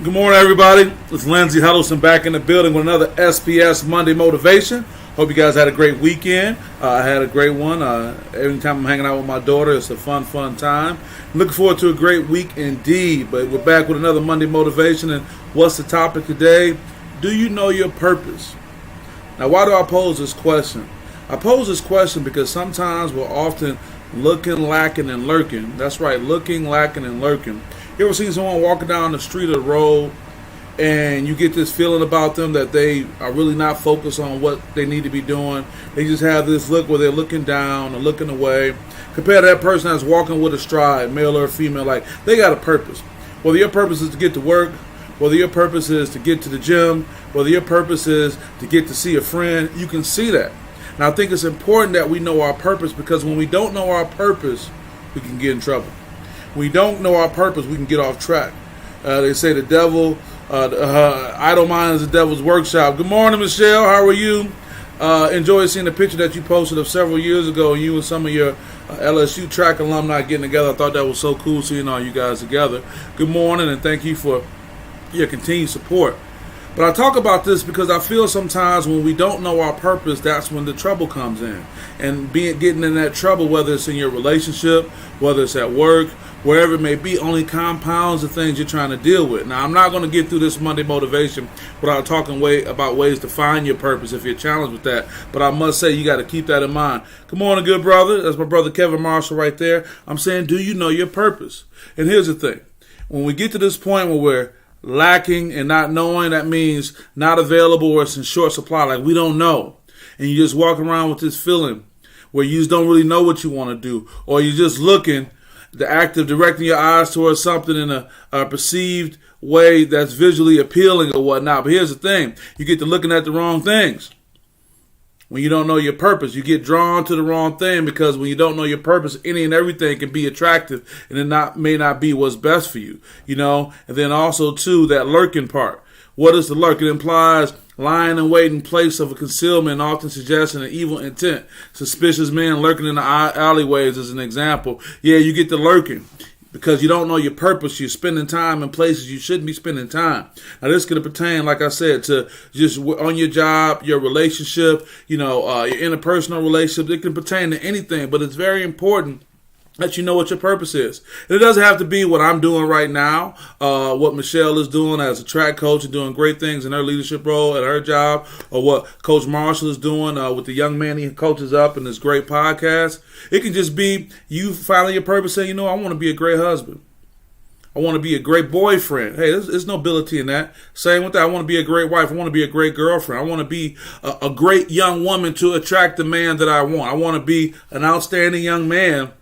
Good morning, everybody. It's Lindsey Huddleston back in the building with another SPS Monday Motivation. Hope you guys had a great weekend. I had a great one. Every time I'm hanging out with my daughter, it's a fun time. Looking forward to a great week indeed. But we're back with another Monday Motivation. And what's the topic today? Do you know your purpose? Now, why do I pose this question? I pose this question because sometimes we're often looking, lacking, and lurking. That's right, looking, lacking, and lurking. You ever seen someone walking down the street or the road and you get this feeling about them that they are really not focused on what they need to be doing? They just have this look where they're looking down or looking away. Compared to that person that's walking with a stride, male or female, like they got a purpose. Whether your purpose is to get to work, whether your purpose is to get to the gym, whether your purpose is to get to see a friend, you can see that. Now I think it's important that we know our purpose, because when we don't know our purpose, we can get in trouble. When we don't know our purpose, we can get off track. They say the devil, idle mind is the devil's workshop. Good morning, Michelle. How are you? Enjoyed seeing the picture that you posted of several years ago, you and some of your LSU track alumni getting together. I thought that was so cool seeing all you guys together. Good morning, and thank you for your continued support. But I talk about this because I feel sometimes when we don't know our purpose, that's when the trouble comes in. And getting in that trouble, whether it's in your relationship, whether it's at work, wherever it may be, only compounds the things you're trying to deal with. Now, I'm not going to get through this Monday Motivation without talking about ways to find your purpose if you're challenged with that. But I must say, you got to keep that in mind. Good morning, good brother. That's my brother Kevin Marshall right there. I'm saying, do you know your purpose? And here's the thing. When we get to this point where we're lacking and not knowing, that means not available or it's in short supply, like we don't know. And you just walk around with this feeling where you just don't really know what you want to do, or you're just looking, the act of directing your eyes towards something in a perceived way that's visually appealing or whatnot. But here's the thing, you get to looking at the wrong things. When you don't know your purpose, you get drawn to the wrong thing, because when you don't know your purpose, any and everything can be attractive, and it may not be what's best for you, you know. And then also, too, that lurking part. What is the lurk? It implies lying in wait in place of a concealment, often suggesting an evil intent. Suspicious men lurking in the alleyways is an example. Yeah, you get the lurking because you don't know your purpose. You're spending time in places you shouldn't be spending time. Now, this could pertain, like I said, to just on your job, your relationship, your interpersonal relationship. It can pertain to anything, but it's very important that you know what your purpose is. And it doesn't have to be what I'm doing right now, what Michelle is doing as a track coach and doing great things in her leadership role at her job, or what Coach Marshall is doing with the young man he coaches up in this great podcast. It can just be you finding your purpose, saying, I want to be a great husband. I want to be a great boyfriend. Hey, there's nobility in that. Same with that. I want to be a great wife. I want to be a great girlfriend. I want to be a great young woman to attract the man that I want. I want to be an outstanding young man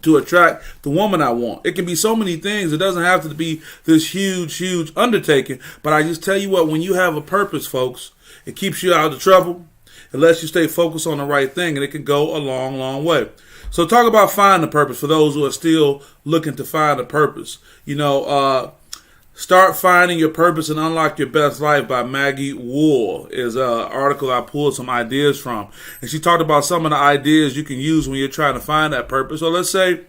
to attract the woman I want. It can be so many things. It doesn't have to be this huge undertaking. But I just tell you what, when you have a purpose, folks, it keeps you out of trouble. It lets you stay focused on the right thing, and it can go a long way. So talk about finding a purpose for those who are still looking to find a purpose. Start Finding Your Purpose and Unlock Your Best Life by Maggie Wool is an article I pulled some ideas from. And she talked about some of the ideas you can use when you're trying to find that purpose. So let's say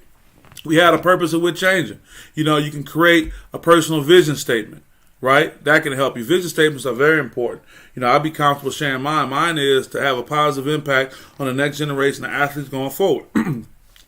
we had a purpose and we're changing. You can create a personal vision statement, right? That can help you. Vision statements are very important. I'd be comfortable sharing mine. Mine is to have a positive impact on the next generation of athletes going forward.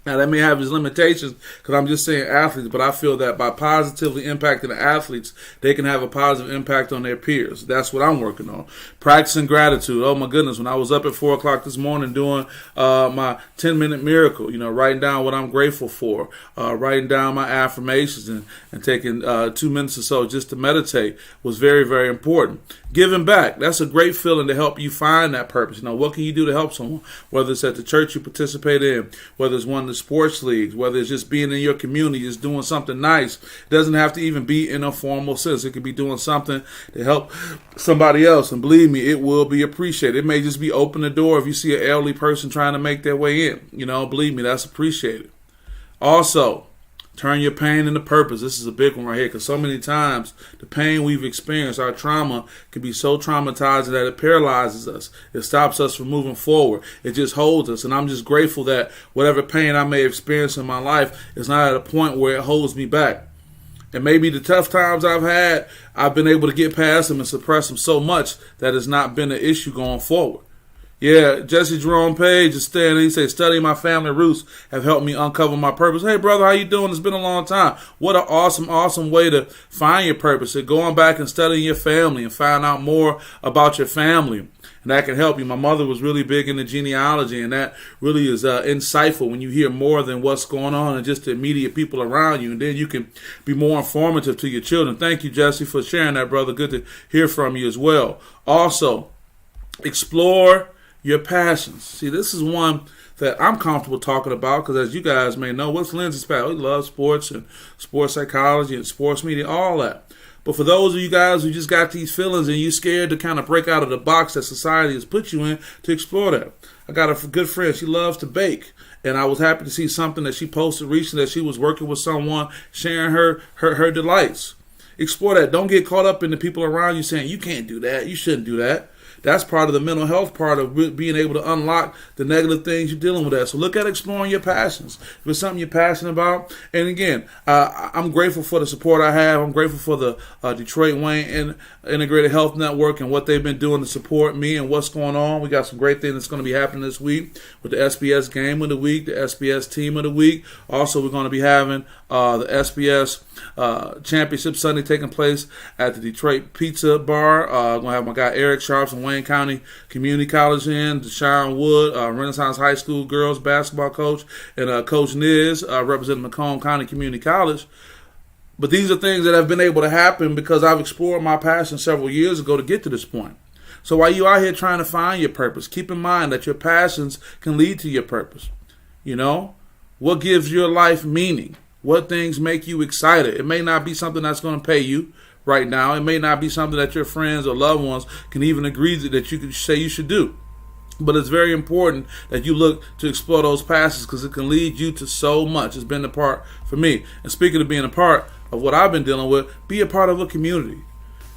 Now, that may have its limitations because I'm just saying athletes, but I feel that by positively impacting the athletes, they can have a positive impact on their peers. That's what I'm working on. Practicing gratitude. Oh, my goodness. When I was up at 4 o'clock this morning doing my 10-minute miracle, writing down what I'm grateful for, writing down my affirmations and taking 2 minutes or so just to meditate was very, very important. Giving back. That's a great feeling to help you find that purpose. What can you do to help someone? Whether it's at the church you participate in, whether it's one of the sports leagues, whether it's just being in your community, just doing something nice. It doesn't have to even be in a formal sense. It could be doing something to help somebody else. And believe me, it will be appreciated. It may just be open the door if you see an elderly person trying to make their way in. Believe me, that's appreciated. Also, turn your pain into purpose. This is a big one right here, because so many times the pain we've experienced, our trauma, can be so traumatizing that it paralyzes us. It stops us from moving forward. It just holds us. And I'm just grateful that whatever pain I may experience in my life is not at a point where it holds me back. And maybe the tough times I've had, I've been able to get past them and suppress them so much that it's not been an issue going forward. Yeah, Jesse Jerome Page is standing. He says, studying my family roots have helped me uncover my purpose. Hey, brother, how you doing? It's been a long time. What an awesome way to find your purpose. And going back and studying your family and find out more about your family. And that can help you. My mother was really big into genealogy, and that really is insightful when you hear more than what's going on and just the immediate people around you. And then you can be more informative to your children. Thank you, Jesse, for sharing that, brother. Good to hear from you as well. Also, explore your passions. See, this is one that I'm comfortable talking about because, as you guys may know, what's Lindsay's passion? We love sports and sports psychology and sports media, all that. But for those of you guys who just got these feelings and you're scared to kind of break out of the box that society has put you in, to explore that. I got a good friend. She loves to bake. And I was happy to see something that she posted recently that she was working with someone, sharing her delights. Explore that. Don't get caught up in the people around you saying, you can't do that. You shouldn't do that. That's part of the mental health part of being able to unlock the negative things you're dealing with. That. So look at exploring your passions. If it's something you're passionate about. And again, I'm grateful for the support I have. I'm grateful for the Detroit Wayne Integrated Health Network and what they've been doing to support me and what's going on. We got some great things that's going to be happening this week with the SPS Game of the Week, the SPS Team of the Week. Also, we're going to be having the SPS Championship Sunday taking place at the Detroit Pizza Bar. I'm going to have my guy Eric Sharps from Wayne County Community College in, Deshaun Wood, Renaissance High School girls basketball coach, and Coach Niz representing Macomb County Community College. But these are things that have been able to happen because I've explored my passion several years ago to get to this point. So while you're out here trying to find your purpose, keep in mind that your passions can lead to your purpose. You know, what gives your life meaning? What things make you excited? It may not be something that's going to pay you right now. It may not be something that your friends or loved ones can even agree that you can say you should do. But it's very important that you look to explore those passions because it can lead you to so much. It's been the part for me. And speaking of being a part of what I've been dealing with, be a part of a community.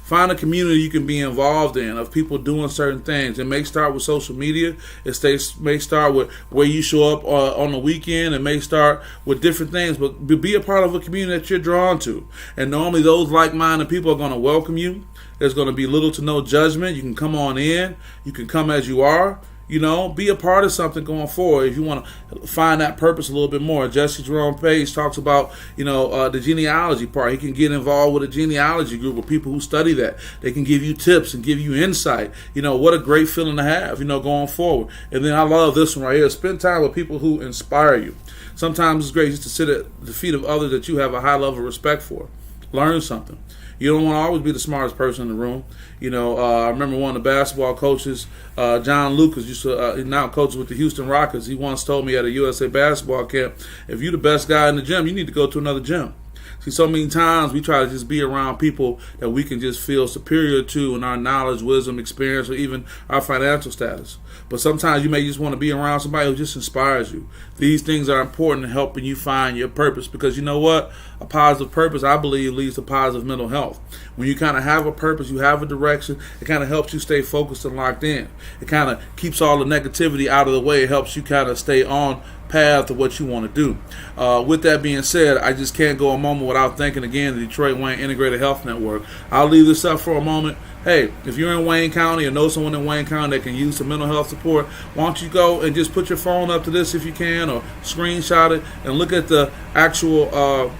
Find a community you can be involved in of people doing certain things. It may start with social media. It may start with where you show up on the weekend. It may start with different things. But be a part of a community that you're drawn to. And normally those like-minded people are going to welcome you. There's going to be little to no judgment. You can come on in. You can come as you are. You know, be a part of something going forward if you want to find that purpose a little bit more. Jesse Jerome Page talks about, the genealogy part. He can get involved with a genealogy group of people who study that. They can give you tips and give you insight. What a great feeling to have, going forward. And then I love this one right here. Spend time with people who inspire you. Sometimes it's great just to sit at the feet of others that you have a high level of respect for. Learn something. You don't want to always be the smartest person in the room. I remember one of the basketball coaches, John Lucas, used to now coaches with the Houston Rockets. He once told me at a USA basketball camp, if you're the best guy in the gym, you need to go to another gym. See, so many times we try to just be around people that we can just feel superior to in our knowledge, wisdom, experience, or even our financial status. But sometimes you may just want to be around somebody who just inspires you. These things are important in helping you find your purpose because you know what? A positive purpose, I believe, leads to positive mental health. When you kind of have a purpose, you have a direction, it kind of helps you stay focused and locked in. It kind of keeps all the negativity out of the way. It helps you kind of stay on path to what you want to do. With that being said, I just can't go a moment without thanking again the Detroit Wayne Integrated Health Network. I'll leave this up for a moment. Hey, if you're in Wayne County or know someone in Wayne County that can use some mental health support, why don't you go and just put your phone up to this if you can, or screenshot it and look at the actual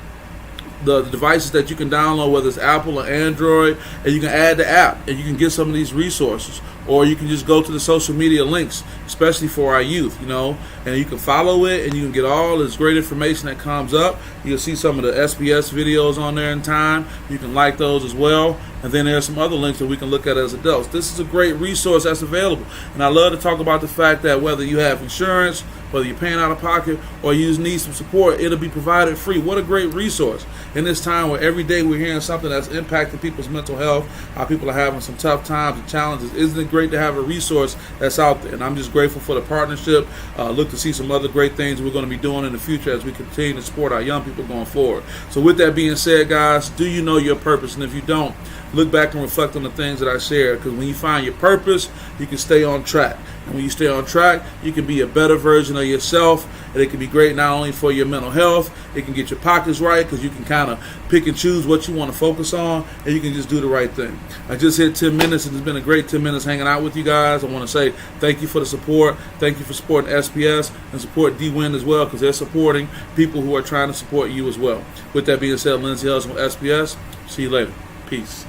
the devices that you can download, whether it's Apple or Android, and you can add the app and you can get some of these resources. Or you can just go to the social media links, especially for our youth, and you can follow it and you can get all this great information that comes up. You'll see some of the SPS videos on there in time. You can like those as well. And then there's some other links that we can look at as adults. This is a great resource that's available. And I love to talk about the fact that whether you have insurance, whether you're paying out of pocket, or you just need some support, it'll be provided free. What a great resource. In this time where every day we're hearing something that's impacting people's mental health, how people are having some tough times and challenges, isn't it great to have a resource that's out there? And I'm just grateful for the partnership. Look to see some other great things we're going to be doing in the future as we continue to support our young people going forward. So with that being said, guys, do you know your purpose? And if you don't, look back and reflect on the things that I shared. Because when you find your purpose, you can stay on track. And when you stay on track, you can be a better version of yourself. And it can be great not only for your mental health, it can get your pockets right because you can kind of pick and choose what you want to focus on, and you can just do the right thing. I just hit 10 minutes, and it's been a great 10 minutes hanging out with you guys. I want to say thank you for the support. Thank you for supporting SPS and support D-Win as well, because they're supporting people who are trying to support you as well. With that being said, Lindsay Hudson with SPS. See you later. Peace.